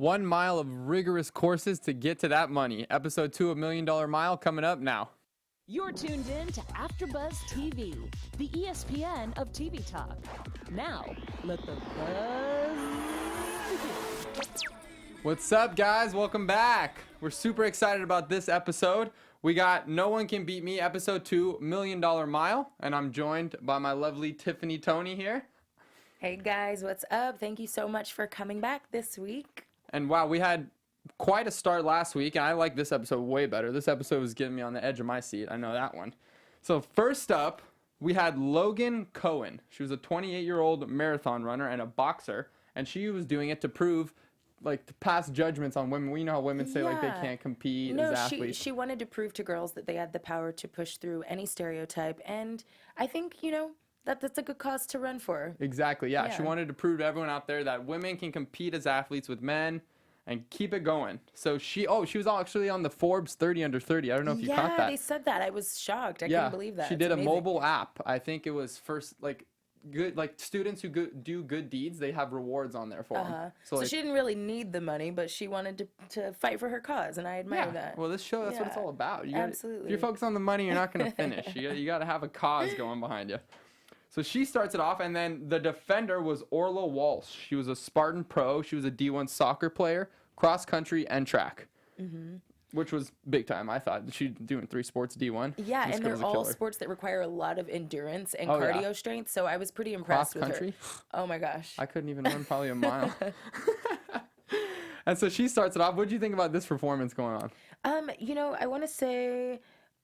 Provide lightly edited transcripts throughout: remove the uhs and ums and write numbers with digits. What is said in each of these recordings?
1 mile of rigorous courses to get to that money. Episode 2 of $1 Million Mile coming up now. You're tuned in to AfterBuzz TV, the ESPN of TV talk. Now, let the buzz begin. What's up, guys? Welcome back. We're super excited about this episode. We got No One Can Beat Me, episode 2, $1 Million Mile, and I'm joined by my lovely Tiffany Tony here. Hey guys, what's up? Thank you so much for coming back this week. And wow, we had quite a start last week, and I like this episode way better. This episode was getting me on the edge of my seat. I know that one. So first up, we had Logan Cohen. She was a 28-year-old marathon runner and a boxer, and she was doing it to prove, like, to pass judgments on women. We know how women say, like, they can't compete as athletes. She wanted to prove to girls that they had the power to push through any stereotype, and I think, that's a good cause to run for. Exactly, yeah. She wanted to prove to everyone out there that women can compete as athletes with men and keep it going. So she was actually on the Forbes 30 under 30. I don't know if you caught that. Yeah, they said that. I was shocked. I couldn't believe that. She did a mobile app. I think it was first, good, students who do good deeds, they have rewards on there for them. So she didn't really need the money, but she wanted to fight for her cause, and I admire that. Well, this show, that's what it's all about. Absolutely. If you're focused on the money, you're not going to finish. You got to have a cause going behind you. So she starts it off, and then the defender was Orla Walsh. She was a Spartan pro. She was a D1 soccer player, cross country, and track, which was big time, I thought. She's doing 3 sports D1. Yeah, and they're all sports that require a lot of endurance and cardio strength, so I was pretty impressed with her. Oh, my gosh. I couldn't even run probably a mile. And so she starts it off. What did you think about this performance going on? I want to say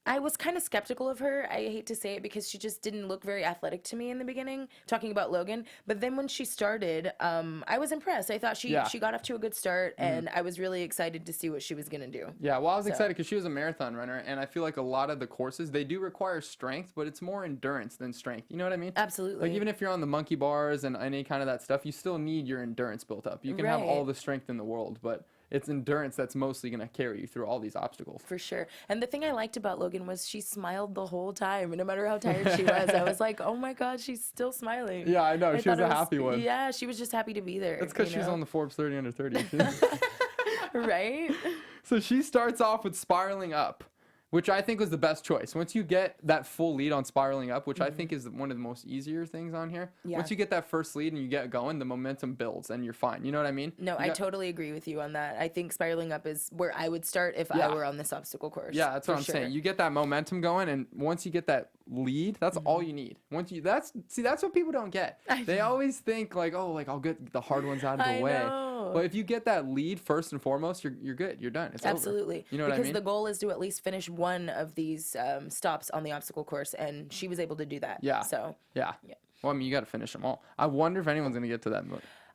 I was kind of skeptical of her. I hate to say it because she just didn't look very athletic to me in the beginning, talking about Logan. But then when she started, I was impressed. I thought she got off to a good start, and I was really excited to see what she was going to do. Yeah, well, I was excited because she was a marathon runner, and I feel like a lot of the courses, they do require strength, but it's more endurance than strength. You know what I mean? Absolutely. Like, even if you're on the monkey bars and any kind of that stuff, you still need your endurance built up. You can have all the strength in the world, but it's endurance that's mostly going to carry you through all these obstacles. For sure. And the thing I liked about Logan was she smiled the whole time. And no matter how tired she was, I was like, oh my God, she's still smiling. Yeah, I know. She was a happy one. Yeah, she was just happy to be there. That's because she's on the Forbes 30 under 30. Right? So she starts off with spiraling up, which I think was the best choice. Once you get that full lead on spiraling up, which I think is one of the most easier things on here. Yeah. Once you get that first lead and you get going, the momentum builds and you're fine. You know what I mean? No, I totally agree with you on that. I think spiraling up is where I would start if I were on this obstacle course. Yeah, that's what I'm saying. You get that momentum going, and once you get that lead, that's all you need. That's what people don't get. They always think I'll get the hard ones out of the way. But if you get that lead first and foremost, you're good. You're done. It's absolutely over. You know what I mean? Because the goal is to at least finish one of these stops on the obstacle course, and she was able to do that. Yeah. So yeah. Well, I mean, you got to finish them all. I wonder if anyone's gonna get to that.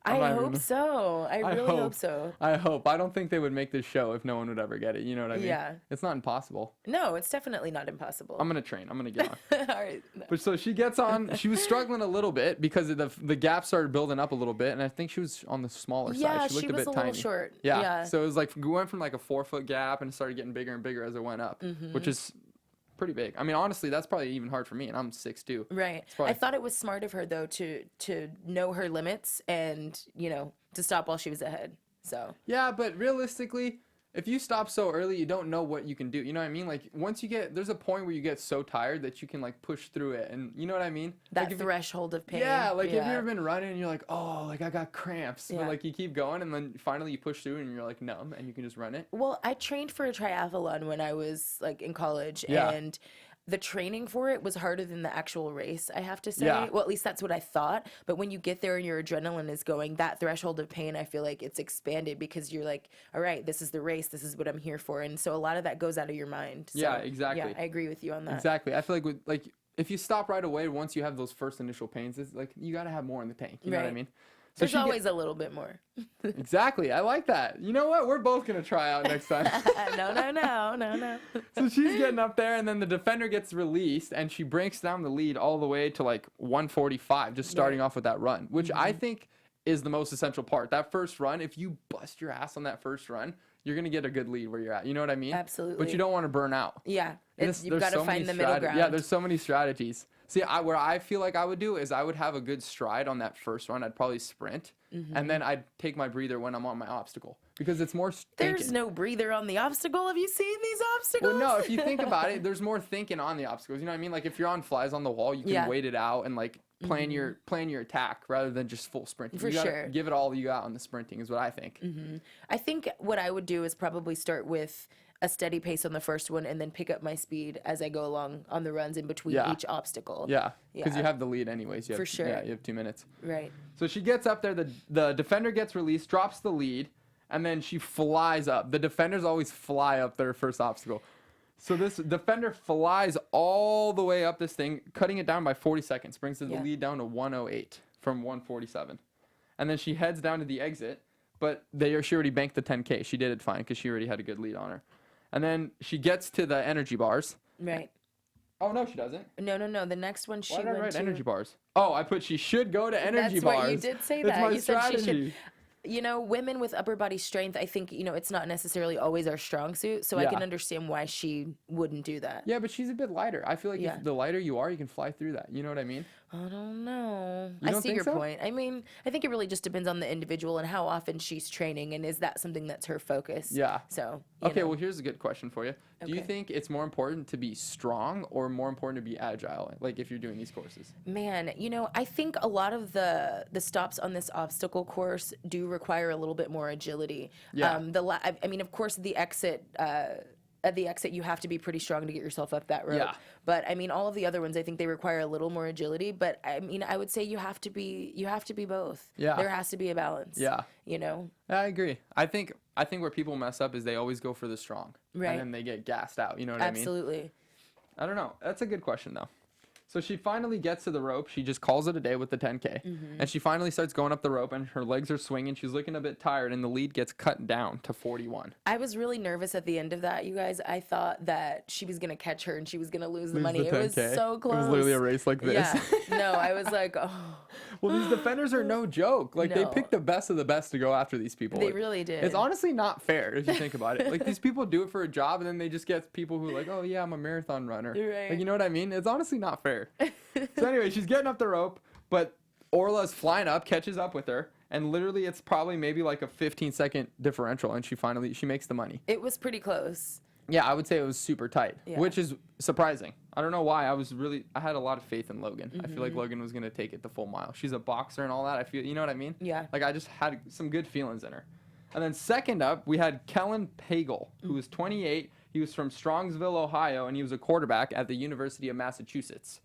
I hope so. I really hope so. I hope. I don't think they would make this show if no one would ever get it. You know what I mean? Yeah. It's not impossible. No, it's definitely not impossible. I'm going to train. I'm going to get on. All right. No. But so she gets on. She was struggling a little bit because the gap started building up a little bit. And I think she was on the smaller side. She looked a bit tiny. Little short. Yeah. So it was like, we went from like a 4-foot gap and it started getting bigger and bigger as it went up, which is pretty big. I mean, honestly, that's probably even hard for me, and I'm 6'2". Right. I thought it was smart of her, though, to know her limits and, to stop while she was ahead. So. Yeah, but realistically, if you stop so early, you don't know what you can do. You know what I mean? Like, there's a point where you get so tired that you can, push through it. And you know what I mean? That threshold of pain. Yeah, if you've ever been running and you're like, oh, I got cramps. Yeah. But, you keep going, and then finally you push through and you're, numb, and you can just run it. Well, I trained for a triathlon when I was, in college. Yeah. And the training for it was harder than the actual race, I have to say. Yeah. Well, at least that's what I thought. But when you get there and your adrenaline is going, that threshold of pain, I feel like it's expanded because you're like, all right, this is the race. This is what I'm here for. And so a lot of that goes out of your mind. So, yeah, exactly. Yeah, I agree with you on that. Exactly. I feel like if you stop right away, once you have those first initial pains, it's you got to have more in the tank. You know what I mean? So there's always a little bit more. Exactly. I like that. You know what? We're both going to try out next time. No. So she's getting up there, and then the defender gets released, and she breaks down the lead all the way to 145, just starting off with that run, which I think is the most essential part. That first run, if you bust your ass on that first run, you're going to get a good lead where you're at. You know what I mean? Absolutely. But you don't want to burn out. Yeah. You've got to find the middle ground. Yeah, there's so many strategies. See, where I feel like I would do is I would have a good stride on that first run. I'd probably sprint, and then I'd take my breather when I'm on my obstacle because it's more thinking. There's no breather on the obstacle. Have you seen these obstacles? Well, no, if you think about it, there's more thinking on the obstacles. You know what I mean? Like if you're on flies on the wall, you can wait it out and like plan your attack rather than just full sprinting. For you gotta sure. give it all you got on the sprinting is what I think. I think what I would do is probably start with a steady pace on the first one and then pick up my speed as I go along on the runs in between each obstacle. Yeah, because you have the lead anyways. You have, For sure. Yeah, you have 2 minutes. Right. So she gets up there, the defender gets released, drops the lead, and then she flies up. The defenders always fly up their first obstacle. So this defender flies all the way up this thing, cutting it down by 40 seconds, brings the lead down to 108 from 147. And then she heads down to the exit, but she already banked the 10K. She did it fine because she already had a good lead on her. And then she gets to the energy bars. Right. Oh, no, she doesn't. No. The next one she Why did I went write to energy bars? Oh, I put she should go to energy That's bars. what you did say That's that. my You said she strategy. should. You know, women with upper body strength, I think, it's not necessarily always our strong suit. So I can understand why she wouldn't do that. Yeah, but she's a bit lighter. I feel like if the lighter you are, you can fly through that. You know what I mean? I don't know. You I don't see think your so? point. I mean, I think it really just depends on the individual and how often she's training, and is that something that's her focus? Yeah. So. Okay, well, here's a good question for you. Do you Okay. think it's more important to be strong or more important to be agile, like if you're doing these courses? Man, I think a lot of the stops on this obstacle course do require a little bit more agility. Yeah. I mean, of course, the exit. At the exit, you have to be pretty strong to get yourself up that rope. Yeah. But I mean, all of the other ones, I think they require a little more agility. But I mean, I would say you have to be both. Yeah. There has to be a balance. Yeah. I agree. I think where people mess up is they always go for the strong. Right. And then they get gassed out. You know what I mean? Absolutely. I don't know. That's a good question, though. So she finally gets to the rope. She just calls it a day with the 10K. And she finally starts going up the rope, and her legs are swinging. She's looking a bit tired, and the lead gets cut down to 41. I was really nervous at the end of that, you guys. I thought that she was going to catch her and she was going to lose the money. The It was 10K. so close. It was literally a race like this. Yeah. No, I was like, oh. Well, these defenders are no joke. Like, they No. picked the best of the best to go after these people. They Like, really did. It's honestly not fair if you think about it. Like, these people do it for a job, and then they just get people who are like, oh, yeah, I'm a marathon runner. Right. Like, you know what I mean? It's honestly not fair. So anyway, she's getting up the rope, but Orla's flying up, catches up with her, and literally it's probably maybe like a 15-second differential, and she makes the money. It was pretty close. Yeah, I would say it was super tight, Yeah. which is surprising. I don't know why. I had a lot of faith in Logan. I feel like Logan was going to take it the full mile. She's a boxer and all that. I feel, you know what I mean? Yeah. Like, I just had some good feelings in her. And then second up, we had Kellen Pagel, who was 28. He was from Strongsville, Ohio, and he was a quarterback at the University of Massachusetts.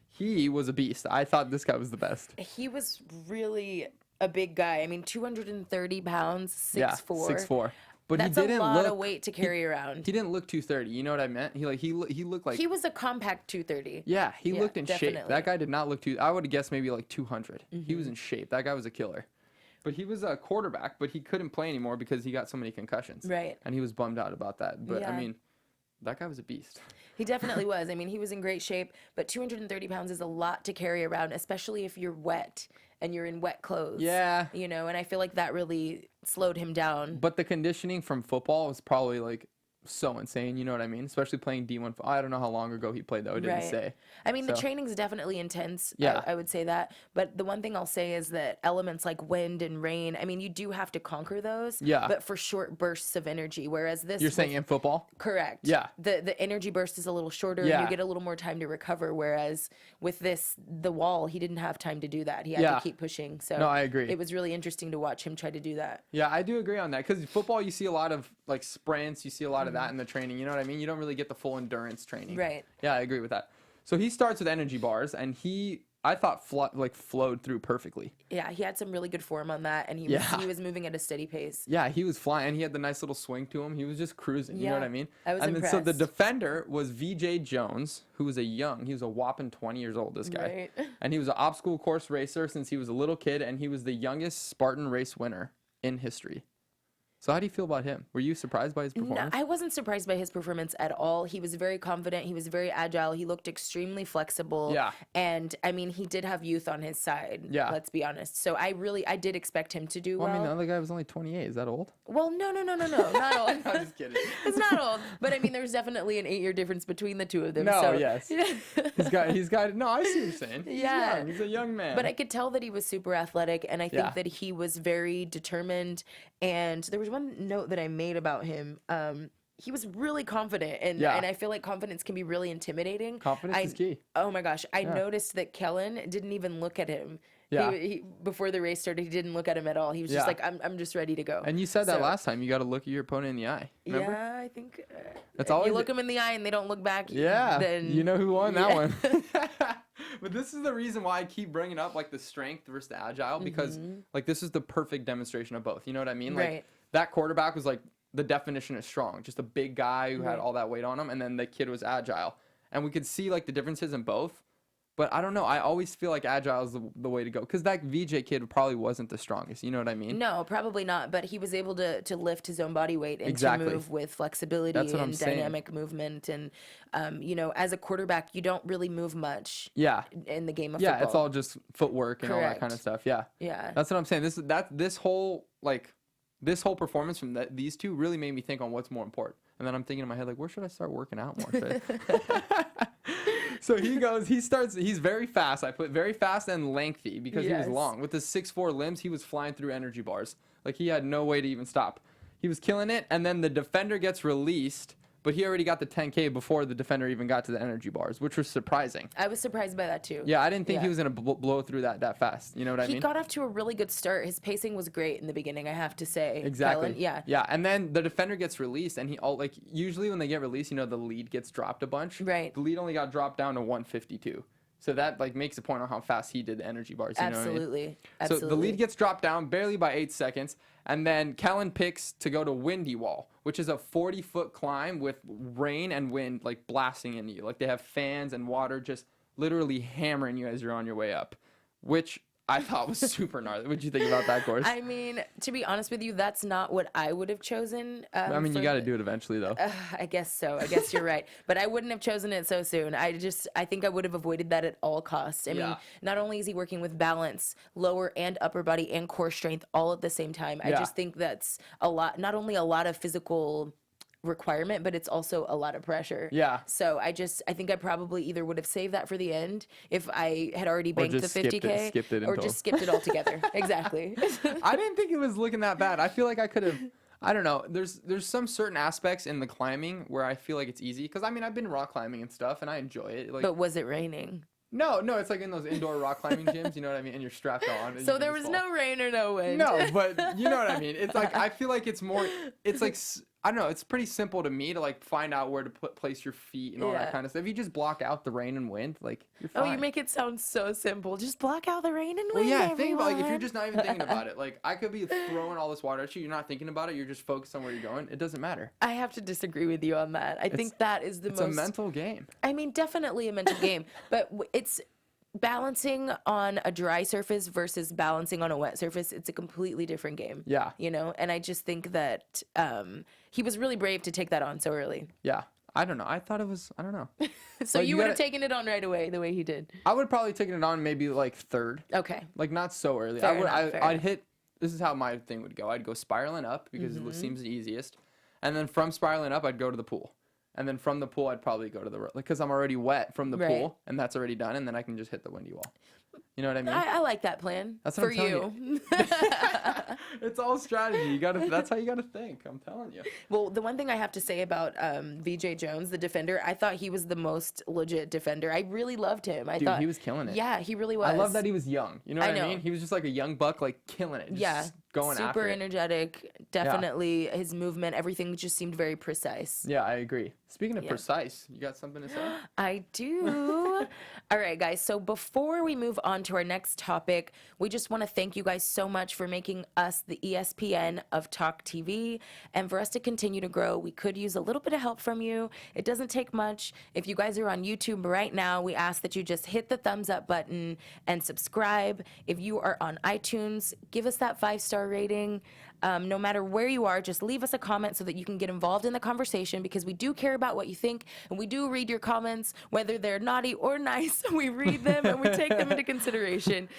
He was a beast. I thought this guy was the best. He was really a big guy. I mean, 230 pounds, 6'4". Yeah, 6'4". But That's he didn't a lot look, of weight to carry around. He didn't look 230. You know what I meant? He looked like He was a compact 230. yeah. He Yeah, looked in shape. definitely. That guy did not look too. I would have guessed maybe like 200. He was in shape. That guy was a killer. But he was a quarterback, but he couldn't play anymore because he got so many concussions. Right. And he was bummed out about that. But I Yeah. mean, that guy was a beast. He definitely was. I mean, he was in great shape, but 230 pounds is a lot to carry around, especially if you're wet and you're in wet clothes. Yeah. And I feel like that really slowed him down. But the conditioning from football was probably like so insane. You know what I mean? Especially playing D1. I don't know how long ago he played though. It didn't Right. say. I mean, the So- training's definitely intense. Yeah. I would say that. But the one thing I'll say is that elements like wind and rain, I mean, you do have to conquer those. Yeah. But for short bursts of energy, whereas this. You're saying in football? Correct. Yeah. The energy burst is a little shorter and Yeah. you get a little more time to recover. Whereas with the wall, he didn't have time to do that. He had Yeah. to keep pushing. So No, I agree. It was really interesting to watch him try to do that. Yeah, I do agree on that because football, you see a lot of like sprints, you see a lot of that in the training. You know what I mean? You don't really get the full endurance training. Right. Yeah, I agree with that. So he starts with energy bars, and I thought flowed through perfectly. Yeah, he had some really good form on that, and he Yeah. was moving at a steady pace. Yeah, he was flying. He had the nice little swing to him. He was just cruising. You know Yeah, what I mean? I was and then, so the impressed. defender was VJ Jones, who was he was a whopping 20 years old, this guy. Right. And he was an obstacle course racer since he was a little kid, and he was the youngest Spartan race winner in history. So how do you feel about him? Were you surprised by his performance? No, I wasn't surprised by his performance at all. He was very confident. He was very agile. He looked extremely flexible. Yeah. And I mean, he did have youth on his side. Yeah. Let's be honest. So I did expect him to do well. I mean, the other guy was only 28. Is that old? Well, no, not old. I'm just kidding. It's not old. But I mean, there's definitely an 8-year difference between the two of them. No, so. yes. He's got, no, I see what you're saying. Yeah. He's a young man. But I could tell that he was super athletic, and I think Yeah. that he was very determined. And there was one note that I made about him. He was really confident, and I feel like confidence can be really intimidating. Confidence is key. Oh my gosh, I noticed that Kellen didn't even look at him. Yeah. He before the race started, he didn't look at him at all. He was just like, I'm just ready to go. And you said that So- last time. You got to look at your opponent in the eye. Remember? Yeah, I think That's if always you look them in the eye and they don't look back, Yeah, then you know who won that Yeah. one. But this is the reason why I keep bringing up like the strength versus the agile, because like this is the perfect demonstration of both. You know what I mean? Like Right. that quarterback was like the definition of strong, just a big guy who had Right. all that weight on him, and then the kid was agile, and we could see like the differences in both. But I don't know. I always feel like agile is the way to go, because that VJ kid probably wasn't the strongest. You know what I mean? No, probably not. But he was able to lift his own body weight and Exactly. to move with flexibility That's what I'm and saying. dynamic movement. And, you know, as a quarterback, you don't really move much Yeah. in the game of Yeah, football. it's all just footwork and all that kind of Correct. stuff. Yeah. Yeah. That's what I'm saying. This whole performance from these two really made me think on what's more important. And then I'm thinking in my head, like, where should I start working out more? So he's very fast. I put very fast and lengthy because he was Yes. long. With his 6'4" limbs, he was flying through energy bars. Like, he had no way to even stop. He was killing it, and then the defender gets released, but he already got the 10K before the defender even got to the energy bars, which was surprising. I was surprised by that too. Yeah, I didn't think he Yeah. was going to blow through that fast. You know what I He mean? got off to a really good start. His pacing was great in the beginning, I have to say. Exactly. Kellen. Yeah. Yeah, and then the defender gets released, and usually when they get released, you know, the lead gets dropped a bunch. Right. The lead only got dropped down to 152. So that makes a point on how fast he did the energy bars. You know what I mean? Absolutely. So Absolutely. the lead gets dropped down barely by 8 seconds, and then Kellen picks to go to Windy Wall, which is a 40-foot climb with rain and wind like blasting into you. Like, they have fans and water just literally hammering you as you're on your way up, which I thought was super gnarly. What'd you think about that course? I mean, to be honest with you, that's not what I would have chosen. I mean, you got to do it eventually, though. I guess so. I guess you're right. But I wouldn't have chosen it so soon. I think I would have avoided that at all costs. I mean, Yeah. not only is he working with balance, lower and upper body and core strength all at the same time. I Yeah. just think that's a lot, not only a lot of physical requirement, but it's also a lot of pressure. Yeah. So I think I probably either would have saved that for the end if I had already banked the just skipped it- 50K, skipped it or until- just skipped it altogether. Exactly. I didn't think it was looking that bad. I feel like I could have. I don't know. There's some certain aspects in the climbing where I feel like it's easy, because I mean, I've been rock climbing and stuff, and I enjoy it. Like, But was it raining? no, it's like in those indoor rock climbing gyms. You know what I mean? And you're strapped on. and you So can there just was fall. no rain or no wind. No, but you know what I mean. It's like, I feel like it's more. It's like, I don't know. It's pretty simple to me to like find out where to place your feet and all Yeah. that kind of stuff. If you just block out the rain and wind, like, you're Oh, fine. you make it sound so simple. Just block out the rain and Well, wind, yeah, think about, like, if you're everyone. just not even thinking about it. Like, I could be throwing all this water at you. You're not thinking about it. You're just focused on where you're going. It doesn't matter. I have to disagree with you on that. I think that is the It's most. a mental game. I mean, definitely a mental game, but it's balancing on a dry surface versus balancing on a wet surface. It's a completely different game. Yeah. You know, and I just think that he was really brave to take that on so early. Yeah. I don't know. I thought it was, I don't know. So Like, you you would have gotta- taken it on right away the way he did. I would probably taken it on maybe like third. Okay. Like, not so early. Fair enough, fair I'd enough. hit, this is how my thing would go. I'd go spiraling up because Mm-hmm. it seems the easiest. And then from spiraling up, I'd go to the pool. And then from the pool, I'd probably go to the, because I'm already wet from the Right. pool, and that's already done. And then I can just hit the windy wall. You know what I mean? I like that plan. That's what for I'm telling you. It's all strategy. That's how you gotta think. I'm telling you. Well, the one thing I have to say about VJ Jones, the defender, I thought he was the most legit defender. I really loved him. I Dude, thought he was killing it. Yeah, he really was. I love that he was young. You know what I I know. mean? He was just like a young buck, like killing it. Just Yeah, going super after it. energetic. Definitely, his movement, everything just seemed very precise. Yeah, I agree. Speaking of Yeah. precise, you got something to say? I do. All right, guys. So before we move on to our next topic, we just want to thank you guys so much for making us the ESPN of Talk TV. And for us to continue to grow, we could use a little bit of help from you. It doesn't take much. If you guys are on YouTube right now, we ask that you just hit the thumbs up button and subscribe. If you are on iTunes, give us that 5-star rating. No matter where you are, just leave us a comment so that you can get involved in the conversation, because we do care about what you think, and we do read your comments, whether they're naughty or nice. We read them and we take them into consideration.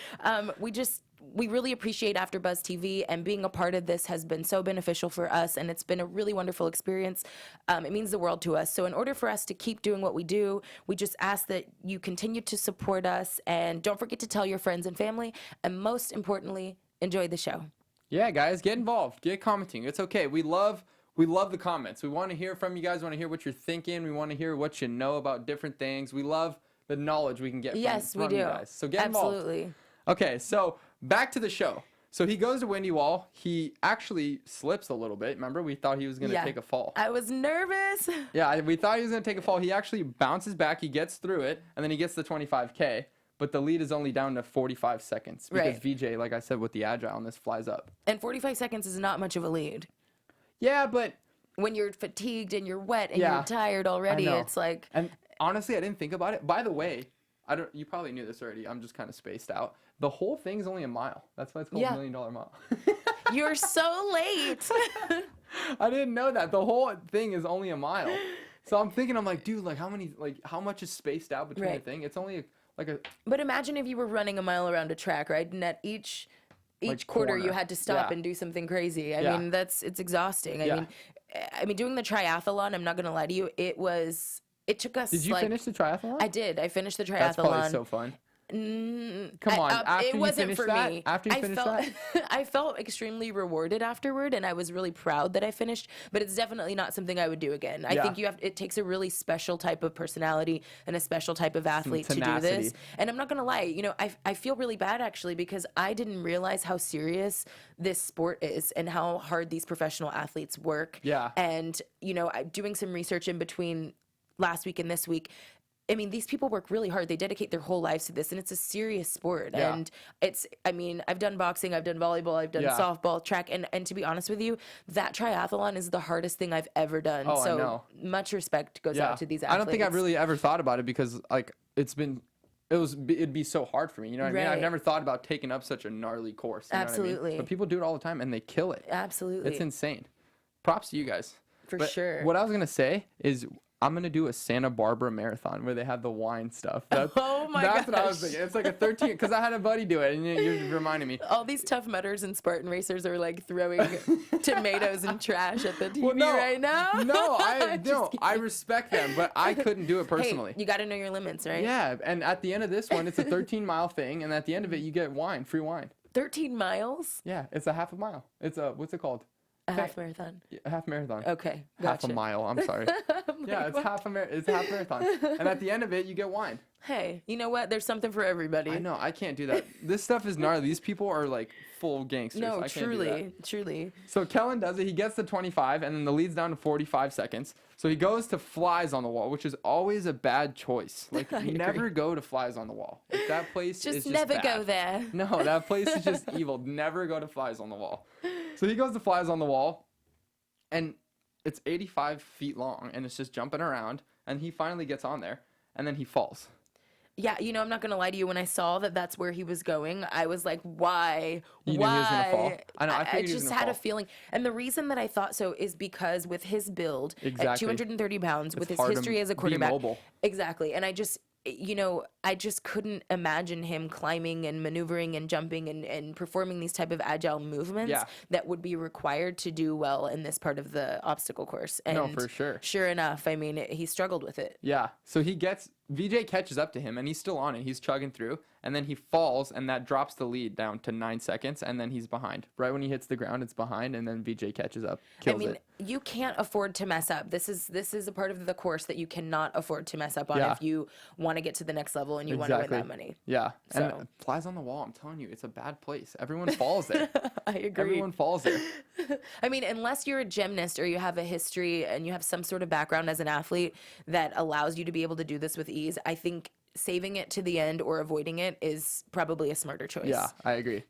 We really appreciate AfterBuzz TV, and being a part of this has been so beneficial for us, and it's been a really wonderful experience. It means the world to us. So in order for us to keep doing what we do, we just ask that you continue to support us, and don't forget to tell your friends and family, and most importantly, enjoy the show. Yeah, guys, get involved. Get commenting. It's okay. We love the comments. We want to hear from you guys. We want to hear what you're thinking. We want to hear what you know about different things. We love the knowledge we can get from you guys. So get involved. Absolutely. Okay, so back to the show. So he goes to Windy Wall. He actually slips a little bit. Remember, we thought he was going to take a fall. I was nervous. Yeah, we thought he was going to take a fall. He actually bounces back. He gets through it, and then he gets the 25K. But the lead is only down to 45 seconds because VJ, like I said, with the agileness, flies up. And 45 seconds is not much of a lead. Yeah, but when you're fatigued and you're wet and you're tired already, it's like... And honestly, I didn't think about it. By the way, you probably knew this already. I'm just kind of spaced out. The whole thing's only a mile. That's why it's called $1 Million Mile. You're so late. I didn't know that. The whole thing is only a mile. So I'm thinking, dude, how much is spaced out between the thing? It's only But imagine if you were running a mile around a track, right? And at each quarter you had to stop and do something crazy. I mean, it's exhausting. I mean, doing the triathlon, I'm not going to lie to you, it took us. Did you finish the triathlon? I did. I finished the triathlon. That's probably so fun. Come on, after it you wasn't finished for that? me. After you finished that? I felt extremely rewarded afterward, and I was really proud that I finished, but it's definitely not something I would do again. I think it takes a really special type of personality and a special type of athlete to do this. And I'm not going to lie, I feel really bad actually, because I didn't realize how serious this sport is and how hard these professional athletes work. Yeah. And, doing some research in between last week and this week, I mean, these people work really hard. They dedicate their whole lives to this, and it's a serious sport. Yeah. And I've done boxing, I've done volleyball, I've done softball, track, and to be honest with you, that triathlon is the hardest thing I've ever done. Oh, so I know. much respect goes out to these athletes. I don't think I've really ever thought about it because it'd be so hard for me. You know what I mean? I've never thought about taking up such a gnarly course. You know what I mean? But people do it all the time, and they kill it. Absolutely. It's insane. Props to you guys. For sure. What I was going to say is I'm going to do a Santa Barbara marathon where they have the wine stuff. Oh my gosh. That's what I was thinking. It's like a 13, because I had a buddy do it, and you reminded me. All these Tough Mudders and Spartan racers are like throwing tomatoes and trash at the TV right now. No, I respect them, but I couldn't do it personally. Hey, you got to know your limits, right? Yeah, and at the end of this one, it's a 13-mile thing, and at the end of it, you get wine, free wine. 13 miles? Yeah, it's a half a mile. It's what's it called? A half marathon. Yeah, a half marathon. Okay, Half gotcha. a mile. I'm sorry. It's half marathon, and at the end of it, you get wine. Hey, you know what? There's something for everybody. I know. I can't do that. This stuff is gnarly. These people are like full gangsters. No, I can't do that. truly. So Kellen does it. He gets to 25, and then the lead's down to 45 seconds. So he goes to flies on the wall, which is always a bad choice. Like, never go to flies on the wall. Like, that place is just never bad. Go there. No, that place is just evil. Never go to flies on the wall. So he goes to flies on the wall, and it's 85 feet long, and it's just jumping around, and he finally gets on there, and then he falls. Yeah, I'm not going to lie to you. When I saw that that's where he was going, I was like, why? You knew he was going to fall? I know, I figured he was going to fall. I just had a feeling. And the reason that I thought so is because with his build at 230 pounds, with his history as a quarterback. Be mobile. Exactly. And I just couldn't imagine him climbing and maneuvering and jumping and performing these type of agile movements that would be required to do well in this part of the obstacle course. And no, for sure. Sure enough, I mean, he struggled with it. Yeah. So VJ catches up to him, and he's still on it. He's chugging through, and then he falls, and that drops the lead down to 9 seconds, and then he's behind. Right when he hits the ground, it's behind, and then VJ catches up, kills it. You can't afford to mess up. This is a part of the course that you cannot afford to mess up on if you want to get to the next level and you want to win that money. Yeah. So. And flies on the wall, I'm telling you, it's a bad place. Everyone falls there. I agree. Everyone falls there. I mean, unless you're a gymnast or you have a history and you have some sort of background as an athlete that allows you to be able to do this with ease, I think saving it to the end or avoiding it is probably a smarter choice. Yeah, I agree.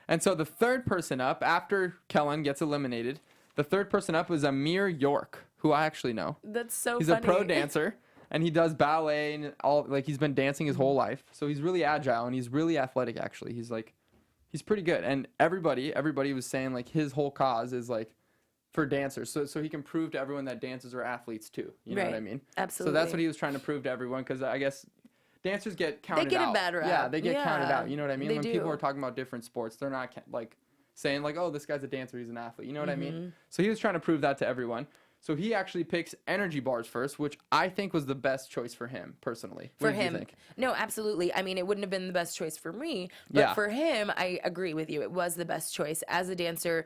And so the third person up, after Kellen gets eliminated, the third person up was Amir York, who I actually know. That's so He's funny. a pro dancer, and he does ballet and all. Like, he's been dancing his whole life, so he's really agile and he's really athletic. Actually, he's He's pretty good. And everybody was saying, like, his whole cause is, like, for dancers. So he can prove to everyone that dancers are athletes, too. You know what I mean? Absolutely. So that's what he was trying to prove to everyone, because I guess dancers get counted out. They get a bad rap. Yeah, they get counted out. You know what I mean? They When do. people are talking about different sports, they're not, like, saying, like, oh, this guy's a dancer, he's an athlete. You know what I mean? So he was trying to prove that to everyone. So he actually picks energy bars first, which I think was the best choice for him, personally. What did you think? No, absolutely. I mean, it wouldn't have been the best choice for me, but for him, I agree with you. It was the best choice. As a dancer,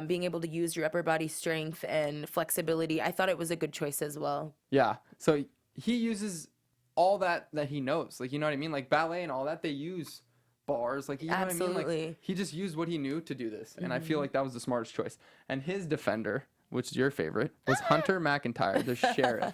being able to use your upper body strength and flexibility, I thought it was a good choice as well. Yeah. So he uses all that he knows. Like, you know what I mean? Like, ballet and all that, they use bars. Like, you know what I mean? Absolutely. Like, he just used what he knew to do this. And I feel like that was the smartest choice. And his defender, which is your favorite, was Hunter McIntyre, the sheriff.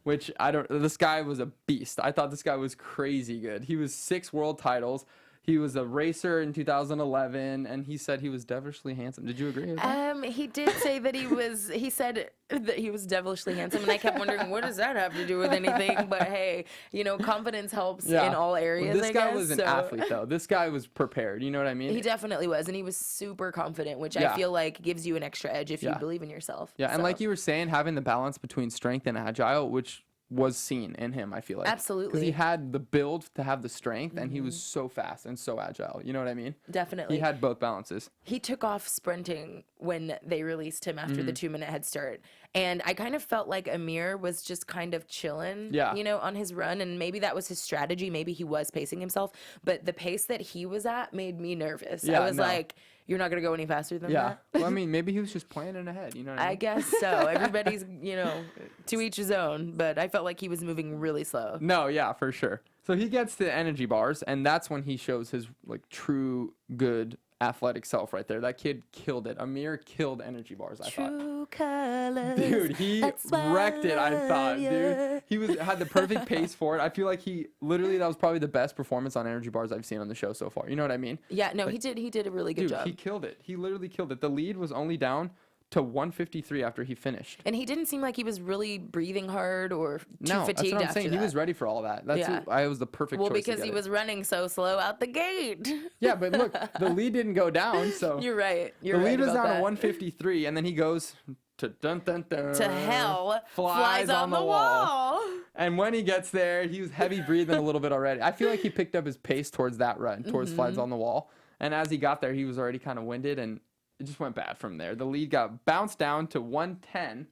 Which this guy was a beast. I thought this guy was crazy good. He was 6 world titles. He was a racer in 2011, and he said he was devilishly handsome. Did you agree with that? He did say that he said that he was devilishly handsome, and I kept wondering, what does that have to do with anything? But hey, you know, confidence helps in all areas, Well, this guy guess, was an athlete, though. This guy was prepared. You know what I mean? He definitely was, and he was super confident, which Yeah. I feel like gives you an extra edge if you Yeah. believe in yourself. Yeah, and So, like you were saying, having the balance between strength and agile, which was seen in him, I feel like. Absolutely. Because he had the build to have the strength, and he was so fast and so agile. You know what I mean? Definitely. He had both balances. He took off sprinting when they released him after the 2-minute head start. And I kind of felt like Amir was just kind of chilling, you know, on his run. And maybe that was his strategy. Maybe he was pacing himself. But the pace that he was at made me nervous. Yeah, I was no. like, you're not going to go any faster than Yeah. that? Well, I mean, maybe he was just planning ahead. You know what I mean? I guess so. Everybody's, you know, to each his own. But I felt like he was moving really slow. No, yeah, for sure. So he gets the energy bars, and that's when he shows his, like, true good athletic self right there. That kid killed it. Amir killed energy bars, I thought. True colors. Dude, he wrecked it, I thought, dude. He had the perfect pace for it. I feel like that was probably the best performance on energy bars I've seen on the show so far. You know what I mean? Yeah, no, he did a really good Dude, job. he killed it. He literally killed it. The lead was only down to 153 after he finished. And he didn't seem like he was really breathing hard or too No, fatigued that's what I'm after saying. that. He was ready for all that. That's Yeah. I was the perfect Well, choice to because get he it. was running so slow out the gate. Yeah, but look, the lead didn't go down, so You're right. You're the right lead was about down to that. 153, and then he goes to dun dun dun To hell, flies on the wall. And when he gets there, he was heavy breathing a little bit already. I feel like he picked up his pace towards that run, towards flies on the wall. And as he got there, he was already kind of winded, and it just went bad from there. The lead got bounced down to 110,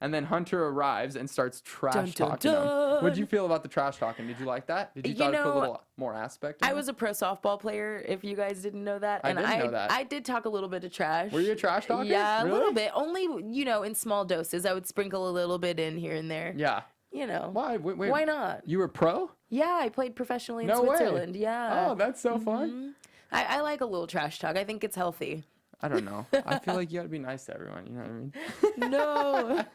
and then Hunter arrives and starts trash talking him. What'd you feel about the trash talking? Did you like that? Did you thought it put a little more aspect? I was a pro softball player, if you guys didn't know that. I didn't know that. I did talk a little bit of trash. Were you a trash talker? Yeah, Really? a little bit. Only, you know, in small doses. I would sprinkle a little bit in here and there. Yeah. You know. Why? Wait, Why not? You were pro? Yeah, I played professionally in No way. Switzerland. Yeah. Oh, that's so fun. I like a little trash talk. I think it's healthy. I don't know. I feel like you gotta be nice to everyone. You know what I mean? No.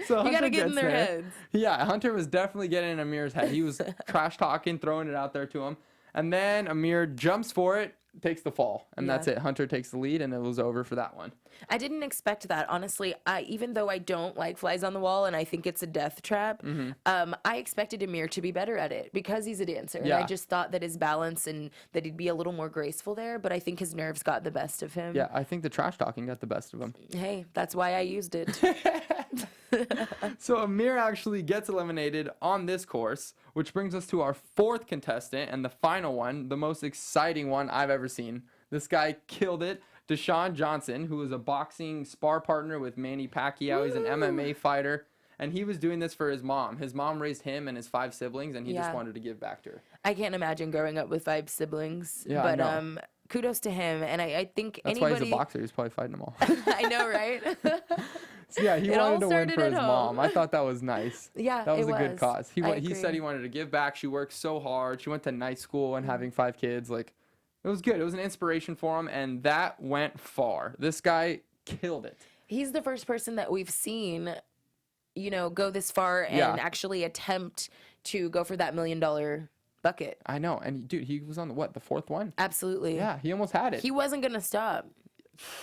So You Hunter gotta get in gets their there. heads. Yeah, Hunter was definitely getting in Amir's head. He was trash talking, throwing it out there to him. And then Amir jumps for it, takes the fall. And that's Yeah. it. Hunter takes the lead, and it was over for that one. I didn't expect that, honestly. Even though I don't like flies on the wall and I think it's a death trap, I expected Amir to be better at it because he's a dancer. And I Yeah. just thought that his balance and that he'd be a little more graceful there, but I think his nerves got the best of him. Yeah, I think the trash talking got the best of him. Hey, that's why I used it. So Amir actually gets eliminated on this course, which brings us to our 4th contestant and the final one, the most exciting one I've ever seen. This guy killed it. Deshawn Johnson, who was a boxing spar partner with Manny Pacquiao. He's an MMA fighter. And he was doing this for his mom. His mom raised him and his 5 siblings, and he just Yeah. wanted to give back to her. I can't imagine growing up with 5 siblings. Yeah, I but know. Kudos to him. And I think That's why he's a boxer. He's probably fighting them all. I know, right? So yeah, he It all wanted to win started for at his home. mom. I thought that was nice. Yeah, that was it a good was. cause. He I said agree. he wanted to give back. She worked so hard. She went to night school and having 5 kids. Like, it was good. It was an inspiration for him, and that went far. This guy killed it. He's the first person that we've seen, you know, go this far and Yeah. actually attempt to go for that $1 million bucket. I know. And dude, he was on the 4th one? Absolutely. Yeah, he almost had it. He wasn't going to stop.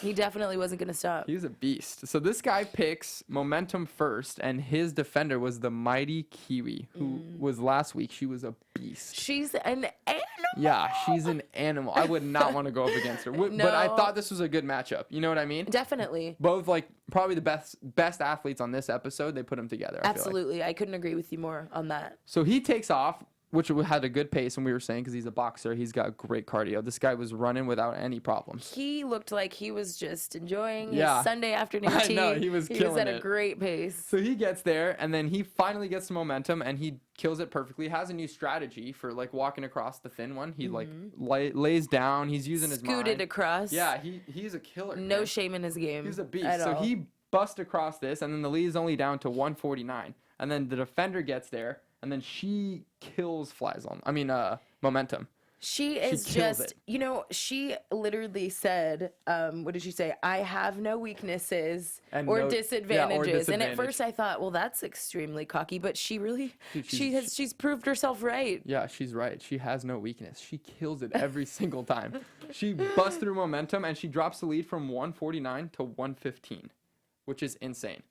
He definitely wasn't going to stop. He was a beast. So this guy picks momentum first, and his defender was the mighty Kiwi, who was last week. She was a beast. She's an animal. Yeah, she's an animal. I would not want to go up against her. But I No. thought this was a good matchup. You know what I mean? Definitely. Both like probably the best athletes on this episode. They put them together. I feel like. Absolutely. I couldn't agree with you more on that. So he takes off, which had a good pace, and we were saying because he's a boxer, he's got great cardio. This guy was running without any problems. He looked like he was just enjoying Yeah. his Sunday afternoon I tea. know, he was killing at it. a great pace. So he gets there, and then he finally gets some momentum, and he kills it perfectly. He has a new strategy for like walking across the thin one. He like lays down. He's using his mind. Scooted across. Yeah, he's a killer. No man. shame in his game. He's a beast. at So all. he busts across this, and then the lead is only down to 149. And then the defender gets there, and then she kills momentum. She is kills just, it. she literally said, what did she say? I have no weaknesses And or no- disadvantages. And at disadvantage. first I thought, well, that's extremely cocky, but she really, Dude, she's proved herself right. Yeah, she's right. She has no weakness. She kills it every single time. She busts through momentum, and she drops the lead from 149 to 115, which is insane.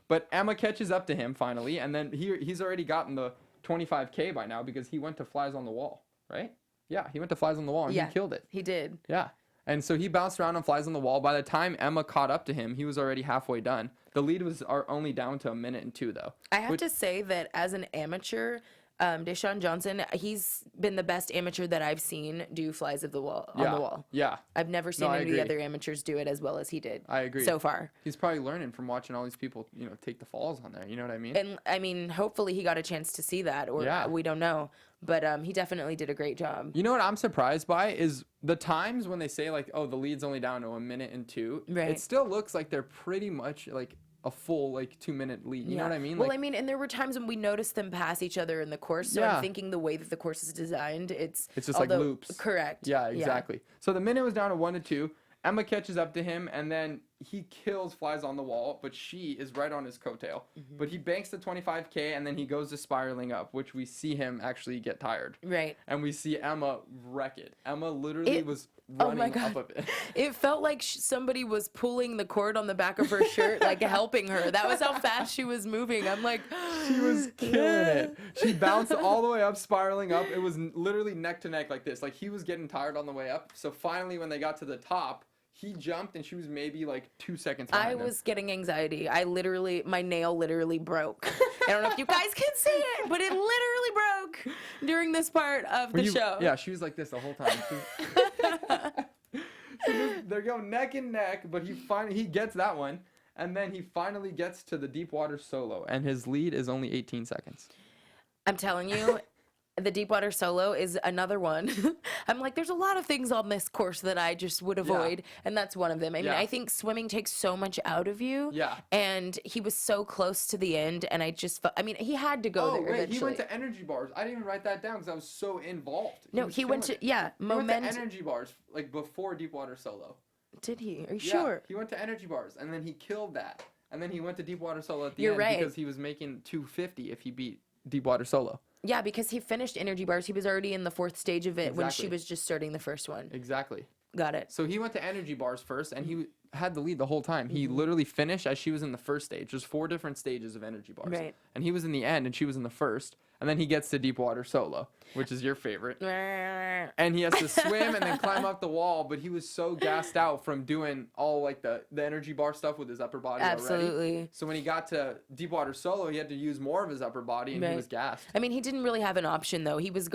But Emma catches up to him finally, and then he's already gotten the 25K by now because he went to Flies on the Wall, right? Yeah, he went to Flies on the Wall, and he killed it. He did. Yeah. And so he bounced around on Flies on the Wall. By the time Emma caught up to him, he was already halfway done. The lead was only down to 1 minute and 2, though. I have to say that as an amateur, Deshawn Johnson, he's been the best amateur that I've seen do Flies on the Wall. Yeah. I've never seen I any of the agree. other amateurs do it as well as he did. I agree. So far. He's probably learning from watching all these people, take the falls on there. You know what I mean? And I mean, hopefully he got a chance to see that, or Yeah. we don't know. But he definitely did a great job. You know what I'm surprised by is the times when they say like, oh, the lead's only down to 1 minute and 2. Right. It still looks like they're pretty much like a full like 2-minute lead. You know what I mean? Well, Like, I mean, and there were times when we noticed them pass each other in the course. So Yeah. I'm thinking the way that the course is designed, it's just like loops. Correct. yeah, exactly. So the minute was down to 1 to 2. Emma catches up to him, and then he kills Flies on the Wall, but she is right on his coattail. Mm-hmm. But he banks the 25K, and then he goes to spiraling up, which we see him actually get tired. Right. And we see Emma wreck it. Emma literally was Oh my running God. up a bit. It felt like somebody was pulling the cord on the back of her shirt, like helping her. That was how fast she was moving. I'm like, She was killing it. She bounced all the way up, spiraling up. It was literally neck to neck like this. Like he was getting tired on the way up. So finally, when they got to the top, he jumped, and she was maybe like 2 seconds behind I him. was getting anxiety. My nail literally broke. I don't know if you guys can see it, but it literally broke during this part of the show. Yeah, she was like this the whole time. They're going neck and neck, but he gets that one, and then he finally gets to the deep water solo, and his lead is only 18 seconds. I'm telling you, the Deepwater Solo is another one. I'm like, there's a lot of things on this course that I just would avoid, and that's one of them. I mean, Yeah. I think swimming takes so much out of you. Yeah. And he was so close to the end, and I just felt, I mean, he had to go Oh, there wait, eventually. he went to energy bars. I didn't even write that down because I was so involved. No, was he went killing to, it. yeah, He went moment. to energy bars, like before Deepwater Solo. Did he? Are you Yeah, sure? he went to energy bars, and then he killed that. And then he went to Deepwater Solo at the You're end right. because he was making 250 if he beat Deepwater Solo. Yeah, because he finished energy bars. He was already in the 4th stage of it when she Exactly. was just starting the first one. Exactly. Got it. So he went to energy bars first, and he had the lead the whole time. He literally finished as she was in the first stage. There's 4 different stages of energy bars. Right. And he was in the end, and she was in the first. And then he gets to Deepwater Solo, which is your favorite. And he has to swim and then climb up the wall, but he was so gassed out from doing all like the energy bar stuff with his upper body already. Absolutely. So when he got to Deepwater Solo, he had to use more of his upper body, and he Right. was gassed. I mean, he didn't really have an option though. He was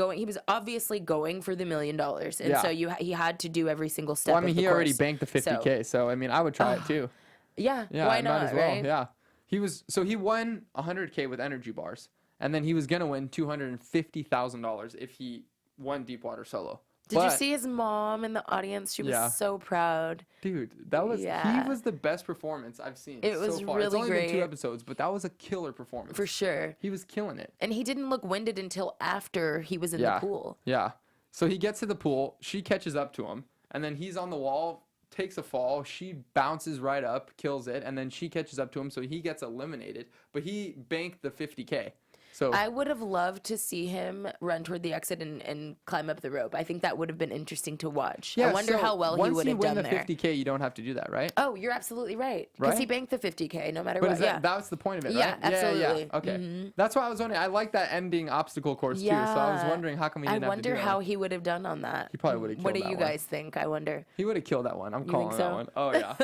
obviously going for the $1 million, and Yeah. so he had to do every single step. Well, I mean, of the he already course. banked the 50K, so I mean, I would try it too. Yeah, Yeah, why I not? might as well. Right? Yeah. He won 100K with energy bars, and then he was gonna win $250,000 if he won Deepwater Solo. Did you But, see his mom in the audience? She was Yeah. so proud. dude, that was Yeah. he was the best performance I've seen It so was far. It's really only been 2 great. episodes, but that was a killer performance. For sure. He was killing it. And he didn't look winded until after he was in Yeah. the pool. Yeah. So he gets to the pool, she catches up to him, and then he's on the wall, takes a fall, she bounces right up, kills it, and then she catches up to him, so he gets eliminated, but he banked the 50K. So I would have loved to see him run toward the exit and climb up the rope. I think that would have been interesting to watch. I wonder how well he would have done there. Once you win the 50K, you don't have to do that, right? Oh, you're absolutely right. Because he banked the 50K no matter what. That was the point of it, right? Yeah, absolutely. Yeah. Okay. That's why I was wondering. I like that ending obstacle course too. So I was wondering how come he didn't have to do that. I wonder how he would have done on that. He probably would have killed that one. What do you guys think? I wonder. He would have killed that one. I'm calling that one. Oh, yeah.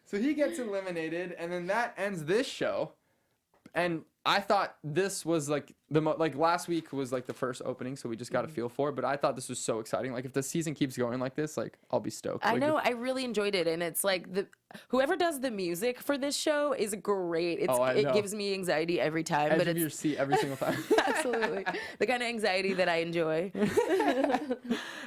So he gets eliminated, and then that ends this show. And I thought this was like last week was like the first opening, so we just got a feel for it. But I thought this was so exciting. Like if the season keeps going like this, like I'll be stoked. I know. I really enjoyed it, and it's like whoever does the music for this show is great. It gives me anxiety every time. Edge of your seat every single time. Absolutely, the kind of anxiety that I enjoy.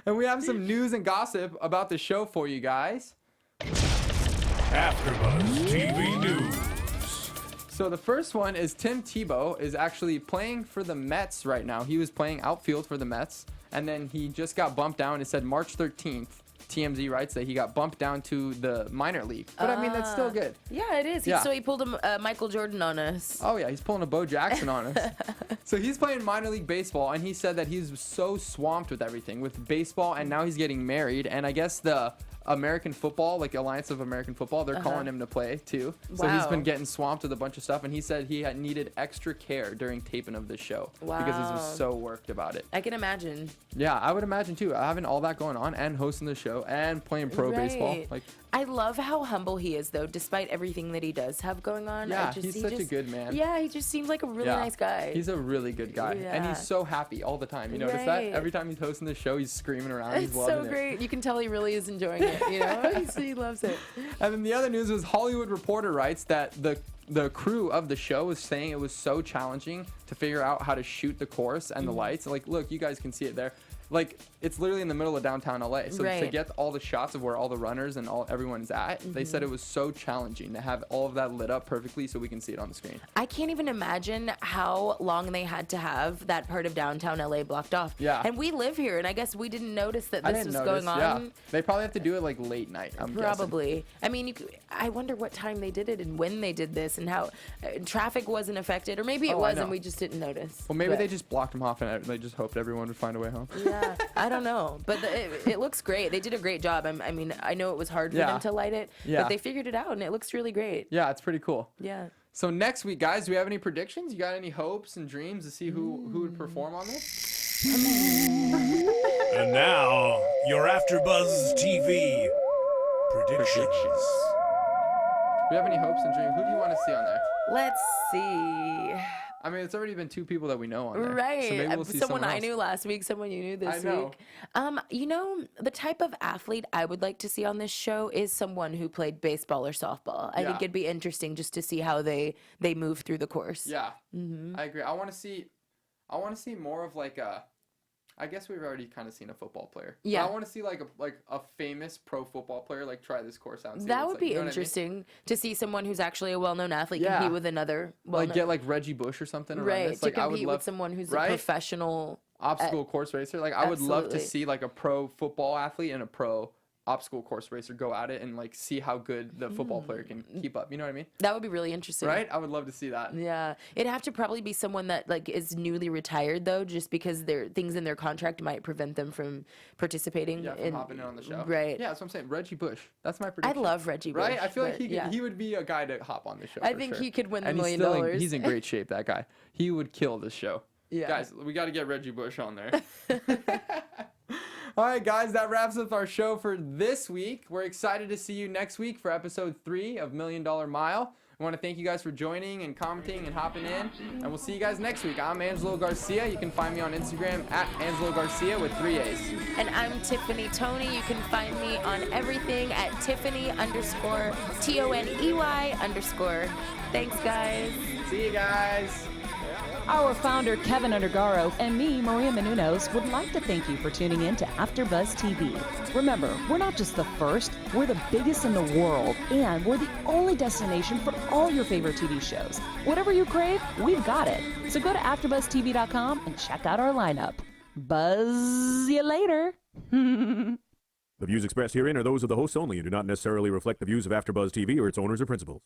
And we have some news and gossip about the show for you guys. AfterBuzz TV News. So the first one is Tim Tebow is actually playing for the Mets right now. He was playing outfield for the Mets, and then he just got bumped down. It said March 13th. TMZ writes that he got bumped down to the minor league. But I mean, that's still good. Yeah, it is. Yeah. So he pulled a Michael Jordan on us. Oh, yeah. He's pulling a Bo Jackson on us. So he's playing minor league baseball, and he said that he's so swamped with everything, with baseball, and now he's getting married. And I guess the American football, like Alliance of American Football, they're calling him to play too. So he's been getting swamped with a bunch of stuff, and he said he had needed extra care during taping of this show because he was so worked about it. I can imagine. Yeah, I would imagine too. Having all that going on and hosting the show and playing pro baseball, like. I love how humble he is, though, despite everything that he does have going on. Yeah, he's such a good man. Yeah, he just seems like a really nice guy. He's a really good guy, and he's so happy all the time. You notice that? Every time he's hosting the show, he's screaming around. He's loving it. It's so great. You can tell he really is enjoying it. You know, he loves it. And then the other news was Hollywood Reporter writes that the crew of the show was saying it was so challenging to figure out how to shoot the course and the lights. Like, look, you guys can see it there. Like, it's literally in the middle of downtown LA. So to get all the shots of where all the runners and everyone's at, they said it was so challenging to have all of that lit up perfectly so we can see it on the screen. I can't even imagine how long they had to have that part of downtown LA blocked off. Yeah. And we live here, and I guess we didn't notice that this was going on. Yeah. They probably have to do it like late night, I'm Probably. guessing. I mean, I wonder what time they did it and when they did this and how traffic wasn't affected. Or maybe it was and we just didn't notice. Well, maybe they just blocked them off and they just hoped everyone would find a way home. Yeah, I don't know. But it looks great. They did a great job. I mean, I know it was hard for them to light it, but they figured it out, and it looks really great. Yeah, it's pretty cool. Yeah. So next week, guys, do we have any predictions? You got any hopes and dreams to see who would perform on this? And now, your AfterBuzz TV predictions. Do we have any hopes and dreams? Who do you want to see on there? Let's see. I mean, it's already been two people that we know on there. Right. So maybe we'll see someone I else. knew last week, someone you knew this I know. week. You know, the type of athlete I would like to see on this show is someone who played baseball or softball. I think it'd be interesting just to see how they move through the course. Yeah. I agree. I want to see more of like a. I guess we've already kind of seen a football player. Yeah. But I want to see like a famous pro football player like try this course out. And see That what would it's be like. You know what I mean? interesting to see someone who's actually a well-known athlete compete with another well-known. Like get like Reggie Bush or something. Around this. To Like, I would compete love, with someone who's right? a professional obstacle course racer. Like I would love to Absolutely. see like a pro football athlete and a pro obstacle course racer go at it and like see how good the football player can keep up. You know what I mean? That would be really interesting. Right? I would love to see that. Yeah, it'd have to probably be someone that like is newly retired though, just because there things in their contract might prevent them from participating. Yeah, from hopping in on the show. Right. Yeah, that's what I'm saying. Reggie Bush. That's my I prediction. love Reggie Bush. Right? I feel like but he would be a guy to hop on the show. I for think sure. he could win the And $1 he's million. He's in great shape, that guy. He would kill this show. Yeah. Guys, we got to get Reggie Bush on there. All right, guys, that wraps up our show for this week. We're excited to see you next week for episode 3 of $1 Million Mile. I want to thank you guys for joining and commenting and hopping in, and we'll see you guys next week. I'm Angelo Garcia. You can find me on Instagram at Angelo Garcia with 3 A's. And I'm Tiffany Tony. You can find me on everything at Tiffany_TONEY_. Thanks, guys. See you guys. Our founder, Keven Undergaro, and me, Maria Menounos, would like to thank you for tuning in to AfterBuzz TV. Remember, we're not just the first, we're the biggest in the world, and we're the only destination for all your favorite TV shows. Whatever you crave, we've got it. So go to AfterBuzzTV.com and check out our lineup. Buzz you later. The views expressed herein are those of the hosts only and do not necessarily reflect the views of AfterBuzz TV or its owners or principals.